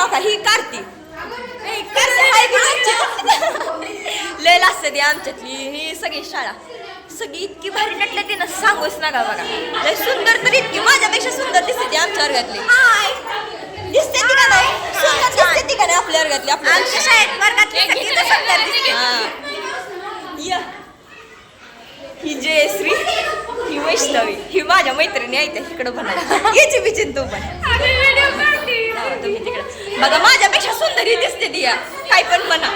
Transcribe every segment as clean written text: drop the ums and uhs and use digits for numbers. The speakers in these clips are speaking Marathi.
का ही कार्ती लय असते ती आमच्यातली ही सगळी शाळा सगळी इतकी भारी नटले ती ना सांगूच नका बघा लय सुंदर तर इतकी माझ्यापेक्षा सुंदर दिसते ती आमच्या वर्गातली दिसते ती का नाही सुंदर दिसते ती का नाही आपल्या वर्गातली आमच्या शाळेत वर्गातली सुंदर दिसते ही जयश्री ही वैष्णवी ही माझ्या मैत्रिणी आहे त्या इकडं बनायला याची बिचिन तू पण तुम्ही तिकडे बघा माझ्यापेक्षा सुंदर ही दिसते ती काय पण म्हणा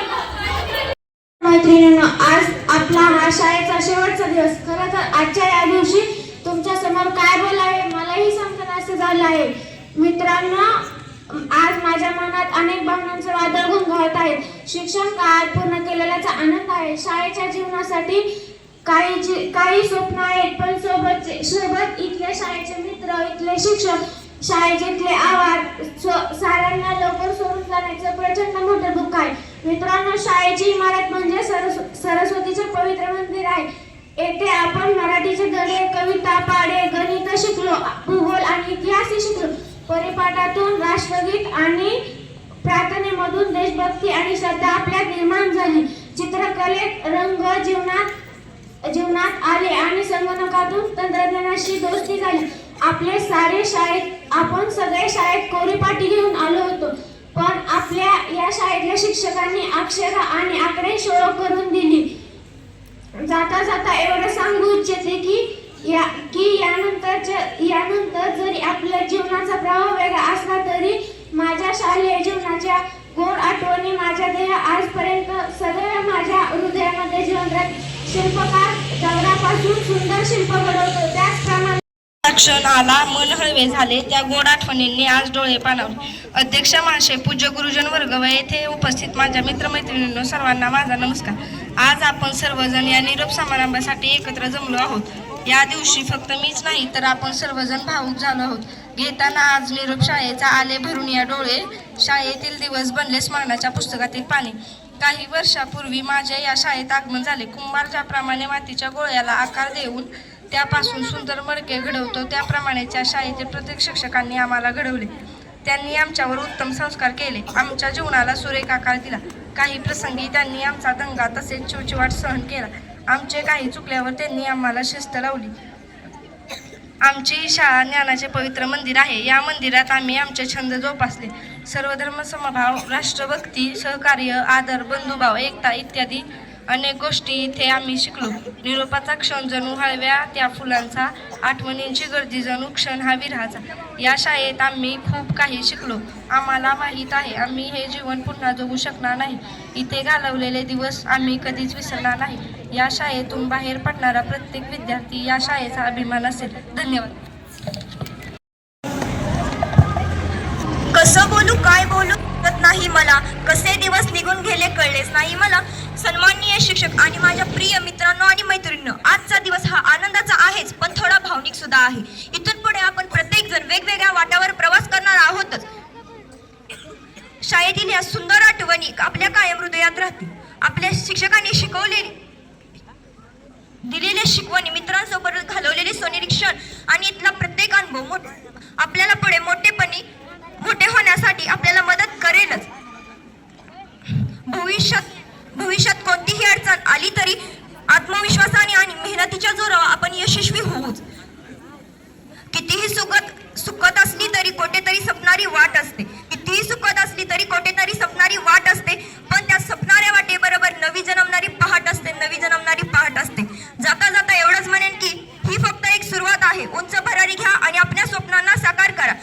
मैत्रिणींनो आज आपला हा शाळेचा शेवटचा दिवस खरं तर आजच्या या दिवशी तुमच्या समोर काय बोलावे मलाही समजण्याचं झालं आहे मित्रांनो आज माझ्या मनात अनेक भावनांचे वादळ घोंघावत आहेत शिक्षण काळ पूर्ण केलेल्याचा आनंद आहे शाळेच्या जीवनासाठी काही स्वप्न आहेत पण सोबत इथले शाळेचे मित्र इथले शिक्षक शाळेतले आवाज साऱ्यांना लवकर सोडून जाण्याचं प्रचंड मोठं दुःख आहे मित्रांनो शाळेची इमारत म्हणजे सरस्वतीचे पवित्र मंदिर आहे येथे आपण मराठीचे धडे कविता पाढे गणित शिकलो भूगोल आणि इतिहास शिकलो परिपाठातून राष्ट्रगीत आणि प्रार्थनेमधून देशभक्ती आणि श्रद्धा आपल्यात निर्माण झाली चित्रकलेत रंग जीवनात आले आणि संगणकातून तंत्रज्ञानाशी दोस्ती झाली आपण सगळे शाळेत कोरीपाठी घेऊन आलो होतो पण आपल्या या शाळेतल्या शिक्षकांनी अक्षर आणि आकडे ओळख करून दिली जाता जाता एवढं सांगू इच्छिते की यानंतर जरी आपल्या जीवनाचा प्रवाह वेगळा असला तरी माझ्या शालेय जीवनाच्या गोड आठवणी माझ्या देह आजपर्यंत सदैव माझ्या हृदयामध्ये जीवन राहते शिल्पकार दगडापासून सुंदर शिल्प घडवतो त्याचप्रमाणे क्षण आला मन हळवे झाले त्या गोड आठवणींनी आज डोळे पाणावले अध्यक्ष महाशय पूज्य गुरुजन वर्ग व येथे उपस्थित माझ्या मित्रमैत्रिणींनो सर्वांना माझा नमस्कार आज आपण सर्वजण या निरोप समारंभासाठी एकत्र जमलो आहोत या दिवशी फक्त मीच नाही तर आपण सर्वजण भावूक झालो आहोत घेताना आज निरोप शाळेचा आले भरून या डोळे शाळेतील दिवस बनले स्मरणाच्या पुस्तकातील पाणी काही वर्षापूर्वी माझ्या या शाळेत आगमन झाले कुंभार ज्याप्रमाणे मातीच्या गोळ्याला आकार देऊन त्यापासून सुंदर मडके घडवतो त्याप्रमाणेच्या शाळेतील प्रत्येक शिक्षकांनी आम्हाला घडवले त्यांनी आमच्यावर उत्तम संस्कार केले आमच्या जीवनाला सुरेख आकार दिला काही प्रसंगी त्यांनी आमचा दंगा तसेच चिवचिवाट सहन केला आमचे काही चुकल्यावर त्यांनी आम्हाला शिस्त लावली आमची शाळा ज्ञानाचे पवित्र मंदिर आहे या मंदिरात आम्ही आमचे छंद जोपासले सर्वधर्म समभाव राष्ट्रभक्ती सहकार्य आदर बंधुभाव एकता इत्यादी अनेक गोष्टी इथे आम्ही शिकलो निरोपाचा क्षण जणू हळव्या त्या फुलांचा आठवणींची गर्दी जणू क्षण हा विरहाचा या शाळेत आम्ही खूप काही शिकलो आम्हाला माहीत आहे आम्ही हे जीवन पुन्हा जगू शकणार नाही इथे घालवलेले दिवस आम्ही कधीच विसरणार नाही या शाळेतून बाहेर पडणारा प्रत्येक विद्यार्थी या शाळेचा अभिमान असेल धन्यवाद कसं बोलू काय बोलू नाही मला कसे दिवस निघून गेले कळलेच नाही मला सन्माननीय शिक्षक आणि माझ्या प्रिय मित्रांनो आणि मैत्रिणींनो आजचा दिवस हा आनंदाचा आहेच पण थोडा भावनिक सुद्धा आहे इथून पुढे आपण प्रत्येक जण वेगवेगळ्या वाटावर प्रवास करणार आहोतच शाळेतील या सुंदर आठवणी आपल्या कायम हृदयात राहतील आपल्या शिक्षकांनी दिलेल्या शिकवणी मित्रांसोबत घालवलेले सोनेरी क्षण आणि इथला प्रत्येक अनुभव आपल्याला पुढे मोठे होण्यासाठी आपल्याला मदत करेलच भविष्यात कोणतीही अडचण आली तरी आत्मविश्वासाने आणि मेहनतीच्या जोरावर आपण यशस्वी होऊच कितीही सुखत असली तरी कुठेतरी सपनारी वाट असते पण त्या सपणाऱ्या वाटेबरोबर नवी जन्मणारी पहाट असते जाता जाता एवढंच म्हणेन की ही फक्त एक सुरुवात आहे उंच भरारी घ्या आणि आपल्या स्वप्नांना साकार करा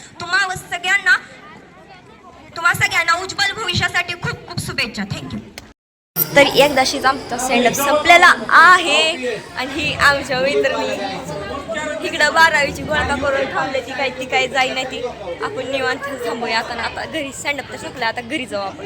तुम्हा सगळ्यांना उज्ज्वल भविष्यासाठी खूप खूप शुभेच्छा थँक्यू तर एकदाशीच आमचा सेंडअप संपलेला आहे आणि ही आमच्या मैत्रिणी इकडं 12वीची गोळका करून थांबले ती काही जाई नाही ती आपण निवांत थांबूया आता घरी सेंडअप तर संपलं आता घरी जाऊ आपण